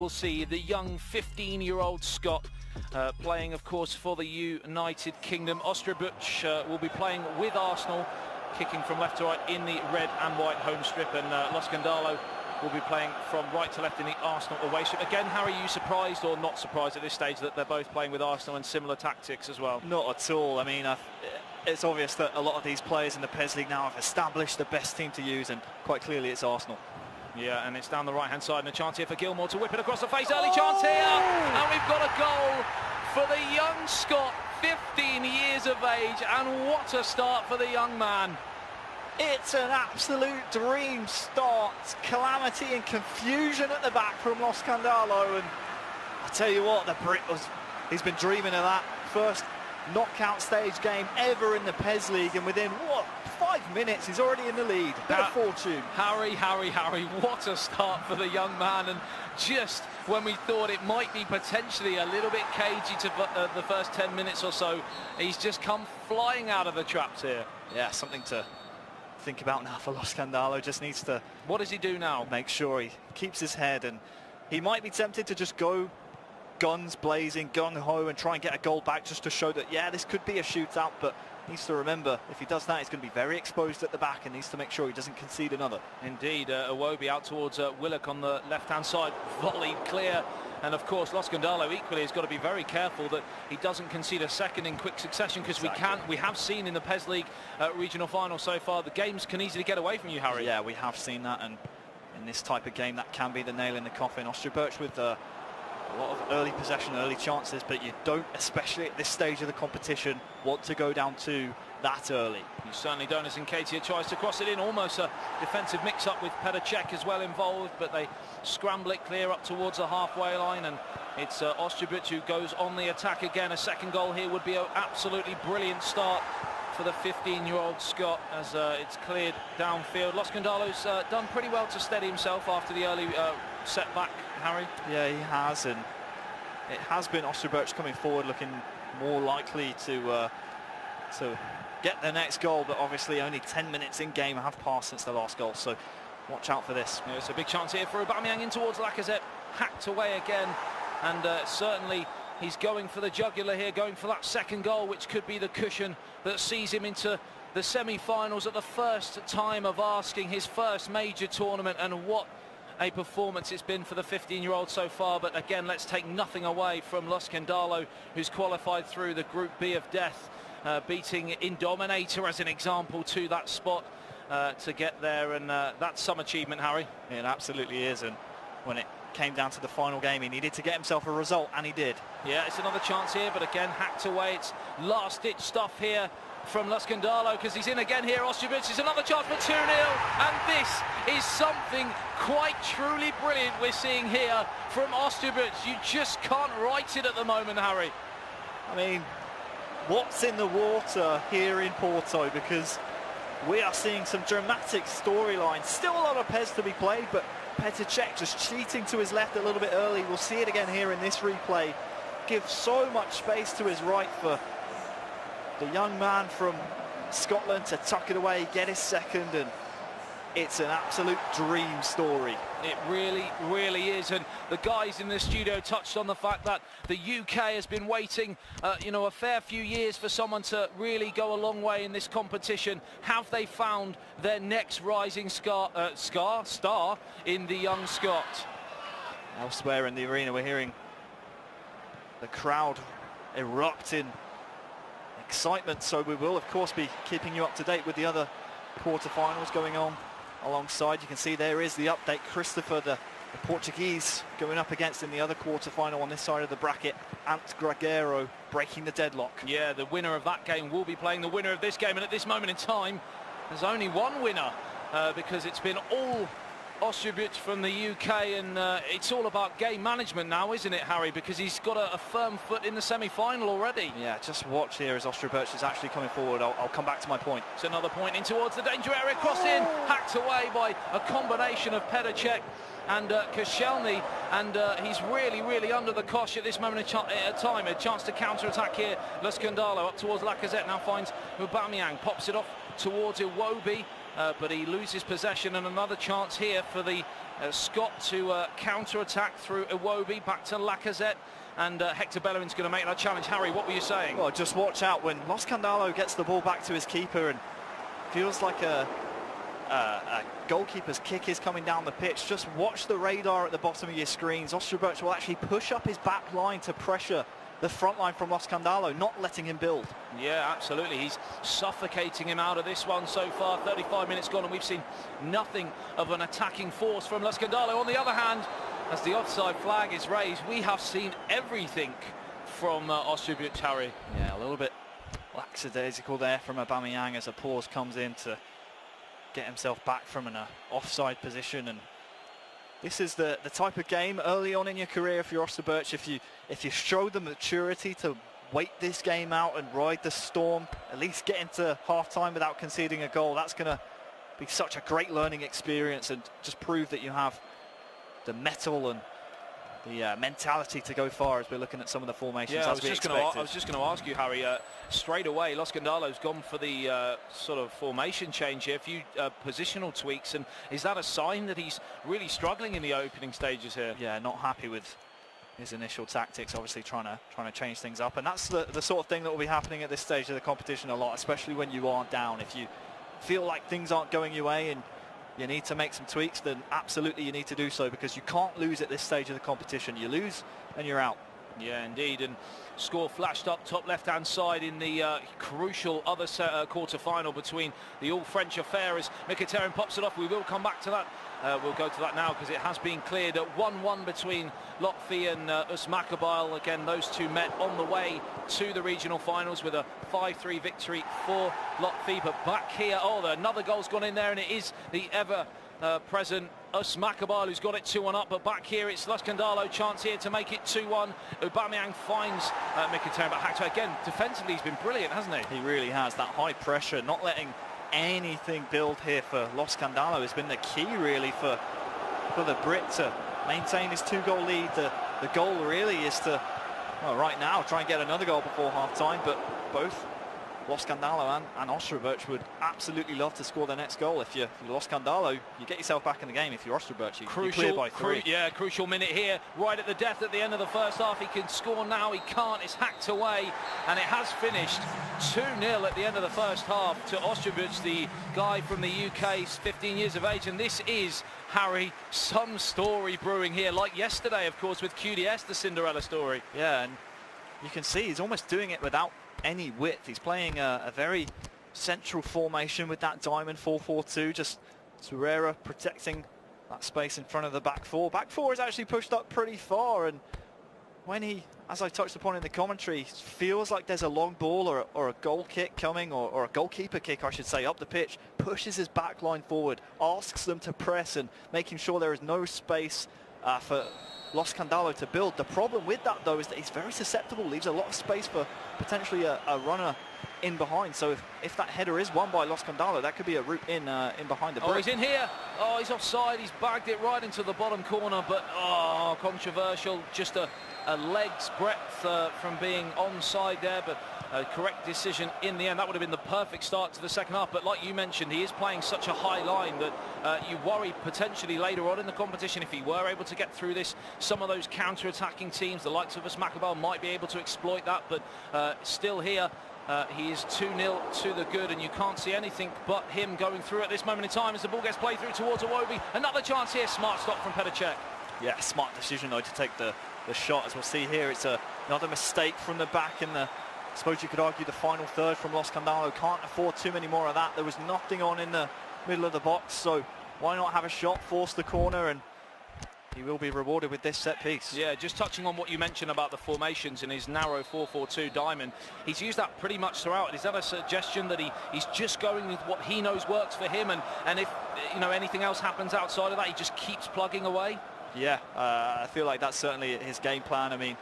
We'll see the young 15-year-old Scot playing, of course, for the United Kingdom. OSTRYBUCH will be playing with Arsenal, kicking from left to right in the red and white home strip, and L-XONILINOX-L will be playing from right to left in the Arsenal away strip. Again, Harry, are you surprised or not surprised at this stage that they're both playing with Arsenal and similar tactics as well? Not at all. I mean, it's obvious that a lot of these players in the PES League now have established the best team to use, and quite clearly it's Arsenal. Yeah, and it's down the right-hand side, and a chance here for Gilmour to whip it across the face. Early chance here, and we've got a goal for the young Scot, 15 years of age, and what a start for the young man. It's an absolute dream start. Calamity and confusion at the back from L-XONILINOX-L, and I tell you what, the Brit he's been dreaming of that first knockout stage game ever in the PES League, and within 5 minutes he's already in the lead. Bit of fortune. Harry, what a start for the young man, and just when we thought it might be potentially a little bit cagey to the first 10 minutes or so, he's just come flying out of the traps here. Yeah, something to think about now for L-XONILINOX. Just needs to... What does he do now? Make sure he keeps his head, and he might be tempted to just go guns blazing, gung-ho, and try and get a goal back just to show that, yeah, this could be a shootout, but needs to remember, if he does that, he's going to be very exposed at the back and needs to make sure he doesn't concede another. Indeed, Iwobi out towards Willock on the left-hand side, volleyed clear. And of course, L-XONILINOX equally has got to be very careful that he doesn't concede a second in quick succession, because we have seen in the PES League regional final so far, the games can easily get away from you, Harry. Yeah, we have seen that, and in this type of game, that can be the nail in the coffin. OSTRYBUCH with a lot of early possession, early chances, but you don't, especially at this stage of the competition, want to go down to that early. You certainly don't, as Nketiah tries to cross it in. Almost a defensive mix-up with Petr Cech as well involved, but they scramble it clear up towards the halfway line, and it's OSTRYBUCH who goes on the attack again. A second goal here would be an absolutely brilliant start for the 15-year-old Scot, as it's cleared downfield. L-XONILINOX's done pretty well to steady himself after the early setback, Harry. Yeah, he has, and it has been OSTRYBUCH coming forward, looking more likely to get their next goal, but obviously only 10 minutes in game have passed since the last goal, so watch out for this. Yeah, it's a big chance here for Aubameyang in towards Lacazette, hacked away again, and certainly he's going for the jugular here, going for that second goal, which could be the cushion that sees him into the semi-finals at the first time of asking, his first major tournament, and what a performance it's been for the 15-year-old so far. But again, let's take nothing away from L-XONILINOX, who's qualified through the Group B of death, beating INDOMINATOR as an example to that spot to get there, and that's some achievement, Harry. It absolutely is, and when it came down to the final game, he needed to get himself a result, and he did. Yeah, it's another chance here, but again, hacked away. It's last-ditch stuff here from L-XONILINOX, because he's in again here. OSTRYBUCH is another chance for 2-0, and this is something quite truly brilliant we're seeing here from OSTRYBUCH. You just can't write it at the moment, Harry. I mean, what's in the water here in Porto, because we are seeing some dramatic storylines. Still a lot of PES to be played, but Petr Cech just cheating to his left a little bit early. We'll see it again here in this replay. Gives so much space to his right for the young man from Scotland to tuck it away, get his second, and it's an absolute dream story. It really is, and the guys in the studio touched on the fact that the UK has been waiting, a fair few years for someone to really go a long way in this competition. Have they found their next rising star in the young Scot? Elsewhere in the arena, we're hearing the crowd erupt in excitement, so we will of course be keeping you up to date with the other quarterfinals going on alongside. You can see there is the update. Christopher, the Portuguese, going up against in the other quarterfinal on this side of the bracket, Ant Gragueiro breaking the deadlock. Yeah, the winner of that game will be playing the winner of this game, and at this moment in time there's only one winner, because it's been all OSTRYBUCH from the UK, and it's all about game management now, isn't it, Harry? Because he's got a firm foot in the semi-final already. Yeah, just watch here as OSTRYBUCH is actually coming forward. I'll come back to my point. It's another point in towards the danger area, crossed in, hacked away by a combination of Petr Cech and Koscielny, and he's really under the cosh at this moment in time. A chance to counter-attack here. L-XONILINOX up towards Lacazette, now finds Aubameyang, pops it off towards Iwobi, but he loses possession, and another chance here for the Scott to counter-attack through Iwobi, back to Lacazette, and Hector Bellerin's going to make that challenge. Harry, what were you saying? Well, just watch out when Los Scandalo gets the ball back to his keeper and feels like a goalkeeper's kick is coming down the pitch. Just watch the radar at the bottom of your screens. OSTRYBUCH will actually push up his back line to pressure the front line from Los Scandalo, not letting him build. Yeah, absolutely. He's suffocating him out of this one so far. 35 minutes gone and we've seen nothing of an attacking force from Los Scandalo. On the other hand, as the offside flag is raised, we have seen everything from OSTRYBUCH, Harry. Yeah, a little bit lackadaisical there from Aubameyang as a pause comes in to get himself back from an offside position. And this is the type of game early on in your career for OSTRYBUCH. If you show the maturity to wait this game out and ride the storm, at least get into half-time without conceding a goal, that's going to be such a great learning experience and just prove that you have the mettle and the mentality to go far as we're looking at some of the formations. Yeah, I was just going to ask you, Harry, straight away, Los Scandalo's gone for the sort of formation change here, a few positional tweaks, and is that a sign that he's really struggling in the opening stages here? Yeah, not happy with his initial tactics, obviously trying to change things up, and that's the sort of thing that will be happening at this stage of the competition a lot, especially when you are down. If you feel like things aren't going your way and you need to make some tweaks, then absolutely you need to do so, because you can't lose at this stage of the competition. You lose and you're out. Yeah, indeed, and score flashed up top left-hand side in the crucial other quarter-final between the all-French affair as Mkhitaryan pops it off. We will come back to that. We'll go to that now because it has been cleared at 1-1 between Lotfi and USMAKABYLE. Again, those two met on the way to the regional finals with a 5-3 victory for Lotfi. But back here, another goal's gone in there, and it is the ever-present USMAKABYLE who's got it 2-1 up. But back here, it's Los Scandalo, chance here to make it 2-1. Aubameyang finds Mkhitaryan, but Hector, again, defensively, he's been brilliant, hasn't he? He really has. That high pressure, not letting anything build here for Los Scandalo has been the key really for the Brit to maintain his 2-goal lead. The goal really is to, well, right now, try and get another goal before half-time, but both Los Scandalo and OSTRYBUCH would absolutely love to score their next goal. If you're Los Scandalo, you get yourself back in the game. If you're OSTRYBUCH, you clear by 3. Yeah, crucial minute here, right at the death at the end of the first half. He can score now, he can't, it's hacked away, and it has finished 2-0 at the end of the first half to OSTRYBUCH, the guy from the UK, 15 years of age, and this is, Harry, some story brewing here, like yesterday, of course, with QDS, the Cinderella story. Yeah, and you can see he's almost doing it without any width. He's playing a very central formation with that diamond 4-4-2, just Torreira protecting that space in front of the back four. Back four is actually pushed up pretty far, and when he, as I touched upon in the commentary, feels like there's a long ball or a goal kick coming, or a goalkeeper kick, I should say, up the pitch, pushes his back line forward, asks them to press and making sure there is no space for Los Scandalo to build. The problem with that, though, is that he's very susceptible, leaves a lot of space for potentially a runner in behind. So if that header is won by Los Scandalo, that could be a route in behind the brick. Oh, he's in here. Oh, he's offside. He's bagged it right into the bottom corner, but controversial. Just a leg's breadth from being onside there, but a correct decision in the end. That would have been the perfect start to the second half, but like you mentioned, he is playing such a high line that you worry potentially later on in the competition, if he were able to get through this, some of those counter-attacking teams, the likes of USMAKABYLE, might be able to exploit that, but still here, he is 2-0 to the good, and you can't see anything but him going through at this moment in time as the ball gets played through towards Iwobi. Another chance here, smart stop from Petr Cech. Yeah, smart decision though to take the shot. As we'll see here, it's another mistake from the back in the, I suppose you could argue, the final third from Los Scandalo. Can't afford too many more of that. There was nothing on in the middle of the box, so why not have a shot, force the corner, and he will be rewarded with this set piece. Yeah, just touching on what you mentioned about the formations in his narrow 4-4-2 diamond, he's used that pretty much throughout. Is that a suggestion that he's just going with what he knows works for him, and if anything else happens outside of that, he just keeps plugging away? Yeah, I feel like that's certainly his game plan. I mean,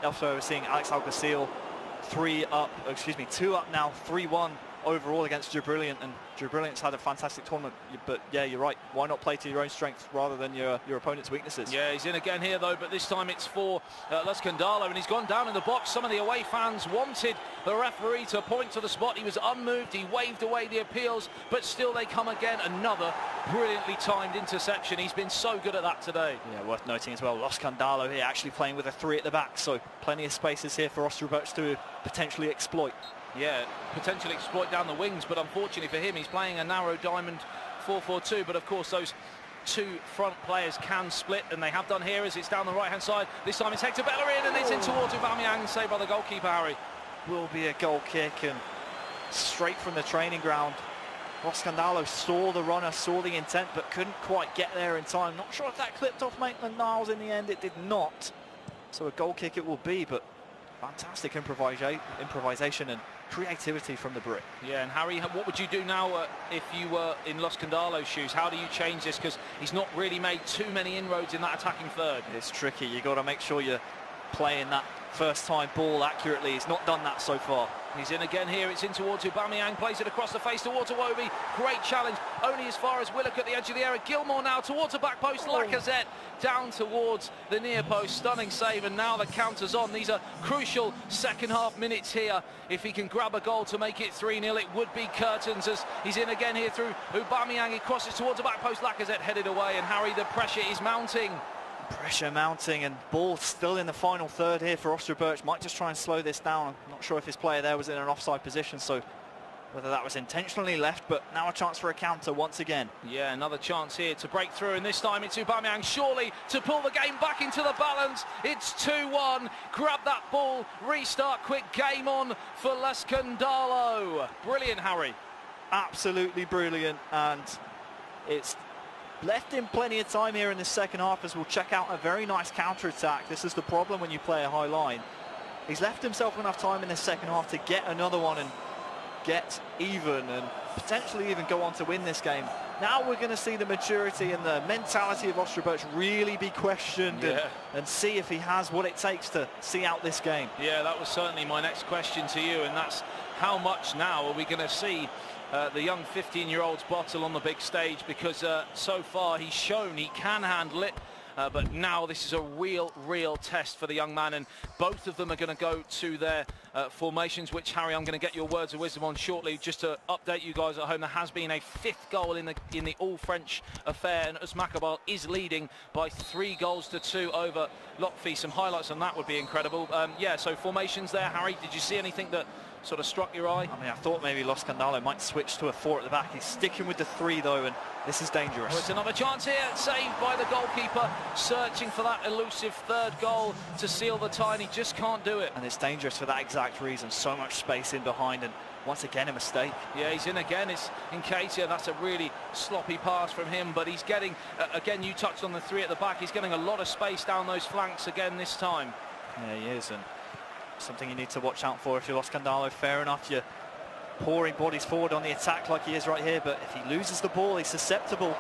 elsewhere we're seeing Alex Alguacil 2 up now, 3-1 overall against DJIBRILLIANT, and DJIBRILLIANT's had a fantastic tournament. But yeah, you're right. Why not play to your own strengths rather than your opponent's weaknesses? Yeah, he's in again here though, but this time it's for L-XONILINOX-L, and he's gone down in the box. Some of the away fans wanted the referee to point to the spot. He was unmoved. He waved away the appeals, but still they come again. Another brilliantly timed interception. He's been so good at that today. Yeah, worth noting as well, L-XONILINOX-L here actually playing with a 3 at the back, so plenty of spaces here for OSTRYBUCH to potentially exploit. Yeah, potentially exploit down the wings, but unfortunately for him, he's playing a narrow diamond 4-4-2. But of course, those two front players can split, and they have done here as it's down the right-hand side. This time it's HENKDENHAAG, and it's in towards Aubameyang, saved by the goalkeeper, Harry. Will be a goal kick, and straight from the training ground. L-XONILINOX-L saw the runner, saw the intent, but couldn't quite get there in time. Not sure if that clipped off Maitland-Niles in the end. It did not. So a goal kick it will be, but fantastic improvisation and creativity from the Brit. Yeah, and Harry, what would you do now if you were in L-XONILINOX-L's shoes? How do you change this? Because he's not really made too many inroads in that attacking third. It's tricky. You've got to make sure you're playing that first-time ball accurately. He's not done that so far. He's in again here. It's in towards Aubameyang. Plays it across the face towards Iwobi. Great challenge. Only as far as Willock at the edge of the area. Gilmore now towards the back post. Lacazette down towards the near post. Stunning save, and now the counter's on. These are crucial second-half minutes here. If he can grab a goal to make it 3-0, it would be curtains, as he's in again here through Aubameyang. He crosses towards the back post. Lacazette headed away, and Harry, the pressure is mounting. Pressure mounting, and ball still in the final third here for OSTRYBUCH. Might just try and slow this down. I'm not sure if his player there was in an offside position, so whether that was intentionally left, but now a chance for a counter once again. Yeah, another chance here to break through, and this time it's Aubameyang surely to pull the game back into the balance. It's 2-1. Grab that ball, restart quick, game on for L-XONILINOX-L. Brilliant, Harry. Absolutely brilliant, and it's left him plenty of time here in the second half as we'll check out a very nice counter-attack. This is the problem when you play a high line. He's left himself enough time in the second half to get another one and get even and potentially even go on to win this game. Now we're going to see the maturity and the mentality of OSTRYBUCH really be questioned, and see if he has what it takes to see out this game. Yeah, that was certainly my next question to you, and that's how much now are we going to see the young 15-year-old's bottle on the big stage, because so far he's shown he can handle it, but now this is a real test for the young man, and both of them are going to go to their formations, which, Harry, I'm going to get your words of wisdom on shortly. Just to update you guys at home, there has been a 5th goal in the all-French affair, and USMAKABYLE is leading by 3-2 over Lotfi. Some highlights on that would be incredible. Yeah, so formations there, Harry. Did you see anything that sort of struck your eye? I mean, I thought maybe L-XONILINOX-L might switch to a 4 at the back. He's sticking with the 3 though, and this is dangerous. Oh, it's another chance here, saved by the goalkeeper, searching for that elusive 3rd goal to seal the tie, and he just can't do it. And it's dangerous for that exact reason. So much space in behind, and once again a mistake. Yeah, he's in again. It's Nketiah. That's a really sloppy pass from him, but he's getting, again, you touched on the 3 at the back, he's getting a lot of space down those flanks again this time. Yeah, he is, and something you need to watch out for if you're L-XONILINOX-L. Fair enough, you're pouring bodies forward on the attack like he is right here, but if he loses the ball, he's susceptible.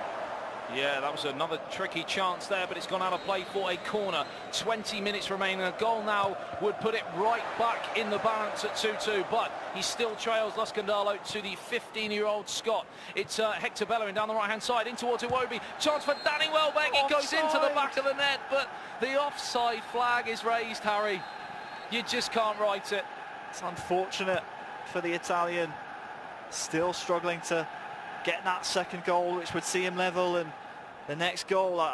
Yeah, that was another tricky chance there, but it's gone out of play for a corner. 20 minutes remaining. A goal now would put it right back in the balance at 2-2, but he still trails L-XONILINOX-L to the 15-year-old Scot. It's Hector Bellerin down the right-hand side, in towards Iwobi. Chance for Danny Welbeck. It goes into the back of the net, but the offside flag is raised, Harry. You just can't write it. It's unfortunate for the Italian. Still struggling to get that second goal, which would see him level, and the next goal,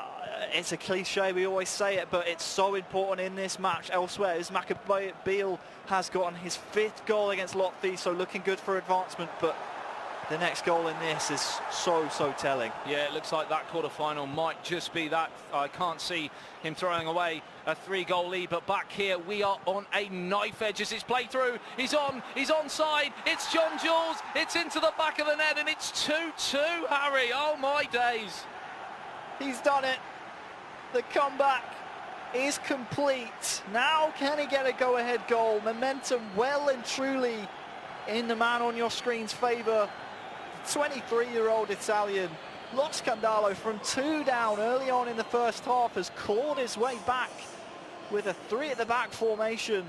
it's a cliche, we always say it, but it's so important in this match. Elsewhere, USMAKABYLE has gotten his 5th goal against Lotfi, so looking good for advancement, but the next goal in this is so telling. Yeah, it looks like that quarter-final might just be that. I can't see him throwing away a 3-goal lead, but back here we are on a knife edge as it's played through. He's onside. It's John Jules. It's into the back of the net, and it's 2-2, Harry. Oh, my days. He's done it. The comeback is complete. Now can he get a go-ahead goal? Momentum well and truly in the man on your screen's favour. 23-year-old Italian L-XONILINOX-L from 2 down early on in the first half has clawed his way back with a 3 at the back formation,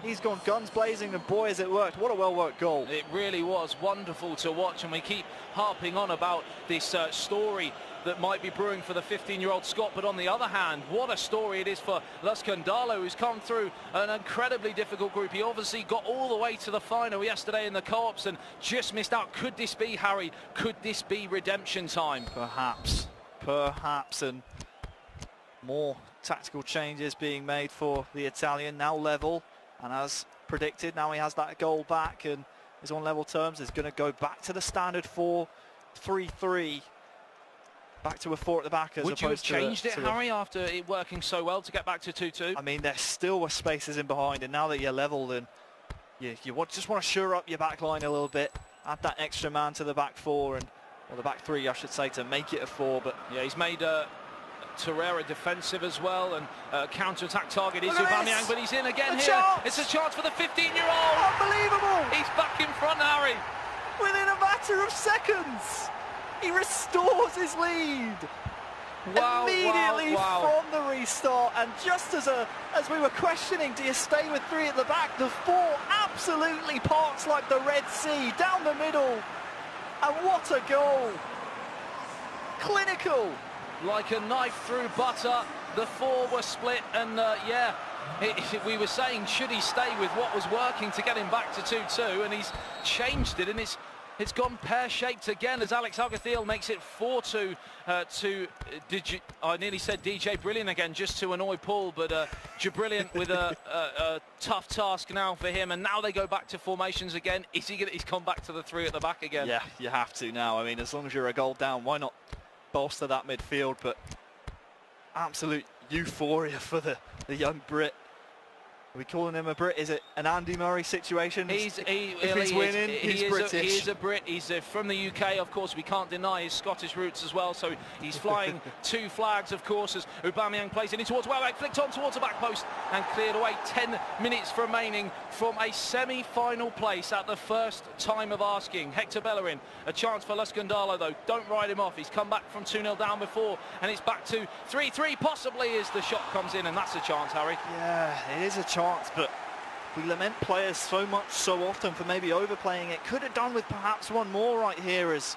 He's gone guns blazing, and boy, has it worked. What a well-worked goal. It really was wonderful to watch, and we keep harping on about this story that might be brewing for the 15-year-old Scot, but on the other hand, what a story it is for L-XONILINOX-L, who's come through an incredibly difficult group. He obviously got all the way to the final yesterday in the co-ops and just missed out. Could this be, Harry? Could this be redemption time? Perhaps, and more tactical changes being made for the Italian, now level, and as predicted, now he has that goal back and is on level terms. Is going to go back to the standard 4-3-3. Back to a 4 at the back as Would opposed you have changed it, Harry, after it working so well to get back to 2-2? I mean, there still were spaces in behind, and now that you're level, then you just want to shore up your back line a little bit, add that extra man to the back 4, and or the back 3, I should say, to make it a 4. But yeah, he's made Torreira defensive as well, and counter-attack target is Aubameyang, but he's in again here. Chance. It's a chance for the 15-year-old. Unbelievable! He's back in front, Harry. Within a matter of seconds, he restores his lead. Wow, immediately wow. from the restart, and just as we were questioning, do you stay with 3 at the back, the 4 absolutely parks like the Red Sea down the middle, and what a goal! Clinical. Like a knife through butter, the 4 were split, and yeah, we were saying, should he stay with what was working to get him back to 2-2, and he's changed it, and it's gone pear-shaped again as Alex Agathiel makes it 4-2 to, I nearly said DJIBRILLIANT again, just to annoy Paul, but JIBRILLIANT with a tough task now for him, and now they go back to formations again. He's gone back to the 3 at the back again. Yeah, you have to now. I mean, as long as you're a goal down, why not bolster that midfield? But absolute euphoria for the young Brit. Are we calling him a Brit? Is it an Andy Murray situation? He's winning, he's British. He is a Brit. He's from the UK, of course. We can't deny his Scottish roots as well. So he's flying 2 flags, of course, as Aubameyang plays it in towards Welbeck, flicked on towards the back post and cleared away. 10 minutes remaining from a semi-final place at the first time of asking. Hector Bellerin, a chance for L-XONILINOX-L, though. Don't write him off. He's come back from 2-0 down before, and it's back to 3-3 possibly as the shot comes in, and that's a chance, Harry. Yeah, it is a chance, but we lament players so much so often for maybe overplaying it. Could have done with perhaps one more right here, as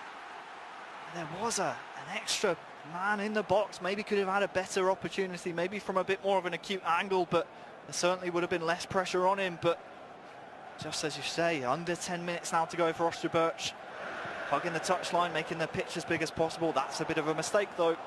there was an extra man in the box. Maybe could have had a better opportunity, maybe from a bit more of an acute angle, but there certainly would have been less pressure on him. But just as you say, under 10 minutes now to go for OSTRYBUCH. Hugging the touchline, making the pitch as big as possible. That's a bit of a mistake, though.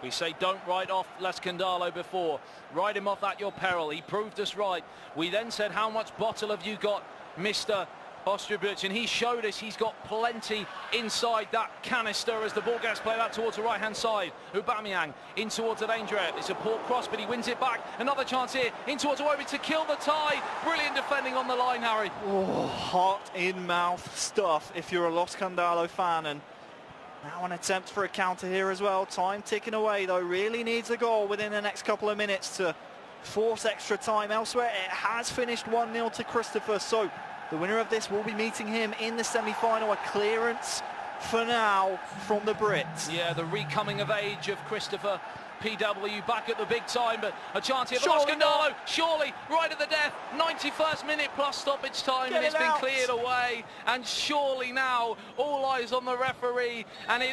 We say don't write off L-XONILINOX before. Write him off at your peril. He proved us right. We then said, how much bottle have you got, Mr. OSTRYBUCH? And he showed us he's got plenty inside that canister as the ball gets played out towards the right-hand side. Aubameyang in towards the danger area. It's a poor cross, but he wins it back. Another chance here in towards Iwobi to kill the tie. Brilliant defending on the line, Harry. Oh, heart-in-mouth stuff if you're a L-XONILINOX fan. And now an attempt for a counter here as well. Time ticking away, though. Really needs a goal within the next couple of minutes to force extra time. Elsewhere, it has finished 1-0 to Christopher. So the winner of this will be meeting him in the semi-final. A clearance for now from the Brits. Yeah, the recoming of age of Christopher PW back at the big time, but a chance here for L-XONILINOX-L. Surely, right at the death, 91st minute plus stoppage time, and it's been cleared away. And surely now, all eyes on the referee, and it